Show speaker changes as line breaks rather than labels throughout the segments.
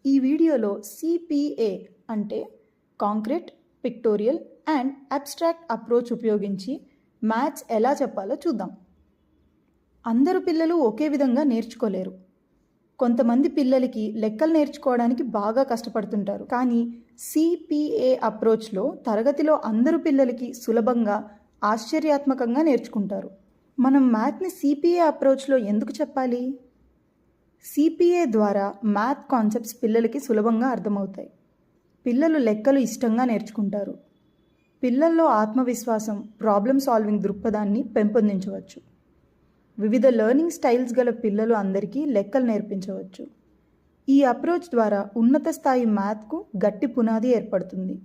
ఈ వీడియోలో సిపిఏ అంటే concrete, pictorial and abstract approach ఉపయోగించి మ్యాథ్స్ ఎలా చెప్పాలో చూద్దాం. అందరు పిల్లలు ఒకే విధంగా నేర్చుకోలేరు. కొంతమంది పిల్లలకి లెక్కలు నేర్చుకోవడానికి బాగా కష్టపడుతుంటారు. కానీ సిపిఏ అప్రోచ్లో తరగతిలో అందరు పిల్లలకి సులభంగా, ఆశ్చర్యాత్మకంగా నేర్చుకుంటారు. మనం మ్యాథ్ని సిపిఏ అప్రోచ్లో ఎందుకు చెప్పాలి? సిపిఏ ద్వారా మ్యాథ్ కాన్సెప్ట్స్ పిల్లలకి సులభంగా అర్థమవుతాయి. పిల్లలు లెక్కలు ఇష్టంగా నేర్చుకుంటారు. పిల్లల్లో ఆత్మవిశ్వాసం, ప్రాబ్లమ్ సాల్వింగ్ దృక్పథాన్ని పెంపొందించవచ్చు. వివిధ లెర్నింగ్ స్టైల్స్ గల పిల్లలు అందరికీ లెక్కలు నేర్పించవచ్చు. ఈ అప్రోచ్ ద్వారా ఉన్నత స్థాయి మ్యాథ్కు గట్టి పునాది ఏర్పడుతుంది.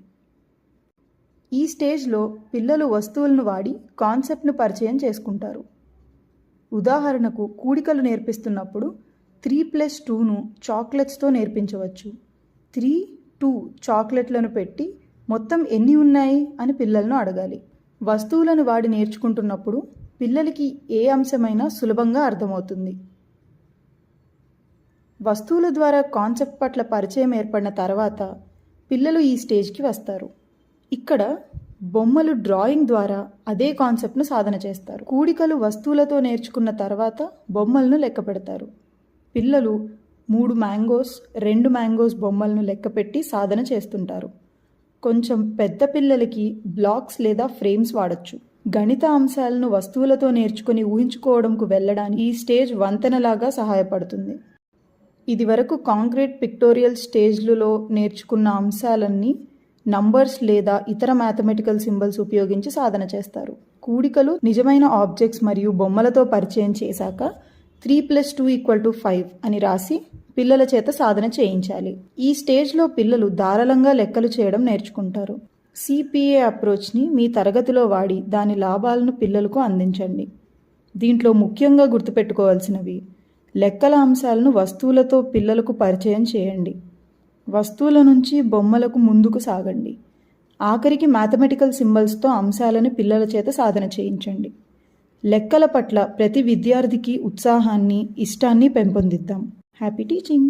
ఈ స్టేజ్లో పిల్లలు వస్తువులను వాడి కాన్సెప్ట్ను పరిచయం చేసుకుంటారు. ఉదాహరణకు కూడికలు నేర్పిస్తున్నప్పుడు 3+2ను చాక్లెట్స్తో నేర్పించవచ్చు. 3, 2 చాక్లెట్లను పెట్టి మొత్తం ఎన్ని ఉన్నాయి అని పిల్లలను అడగాలి. వస్తువులను వాడి నేర్చుకుంటున్నప్పుడు పిల్లలకి ఏ అంశమైనా సులభంగా అర్థమవుతుంది. వస్తువుల ద్వారా కాన్సెప్ట్ పట్ల పరిచయం ఏర్పడిన తర్వాత పిల్లలు ఈ స్టేజ్కి వస్తారు. ఇక్కడ బొమ్మలు డ్రాయింగ్ ద్వారా అదే కాన్సెప్ట్ను సాధన చేస్తారు. కూడికలు వస్తువులతో నేర్చుకున్న తర్వాత బొమ్మలను లెక్క పెడతారు. పిల్లలు 3 మ్యాంగోస్, 2 మ్యాంగోస్ బొమ్మలను లెక్కపెట్టి సాధన చేస్తుంటారు. కొంచెం పెద్ద పిల్లలకి బ్లాక్స్ లేదా ఫ్రేమ్స్ వాడచ్చు. గణిత అంశాలను వస్తువులతో నేర్చుకుని ఊహించుకోవడంకు వెళ్ళడానికి ఈ స్టేజ్ వంతెనలాగా సహాయపడుతుంది. ఇది వరకు కాంక్రీట్, పిక్టోరియల్ స్టేజ్లలో నేర్చుకున్న అంశాలన్నీ నంబర్స్ లేదా ఇతర మ్యాథమెటికల్ సింబల్స్ ఉపయోగించి సాధన చేస్తారు. కూడికలు నిజమైన ఆబ్జెక్ట్స్ మరియు బొమ్మలతో పరిచయం చేశాక 3+2 = 5 అని రాసి పిల్లల చేత సాధన చేయించాలి. ఈ స్టేజ్లో పిల్లలు ధారాళంగా లెక్కలు చేయడం నేర్చుకుంటారు. సిపిఏ అప్రోచ్ని మీ తరగతిలో వాడి దాని లాభాలను పిల్లలకు అందించండి. దీంట్లో ముఖ్యంగా గుర్తుపెట్టుకోవాల్సినవి: లెక్కల అంశాలను వస్తువులతో పిల్లలకు పరిచయం చేయండి. వస్తువుల నుంచి బొమ్మలకు ముందుకు సాగండి. ఆఖరికి మ్యాథమెటికల్ సింబల్స్తో అంశాలను పిల్లల చేత సాధన చేయించండి. లెక్కల పట్ల ప్రతి విద్యార్థికి ఉత్సాహాన్ని, ఇష్టాన్ని పెంపొందిద్దాం. Happy teaching!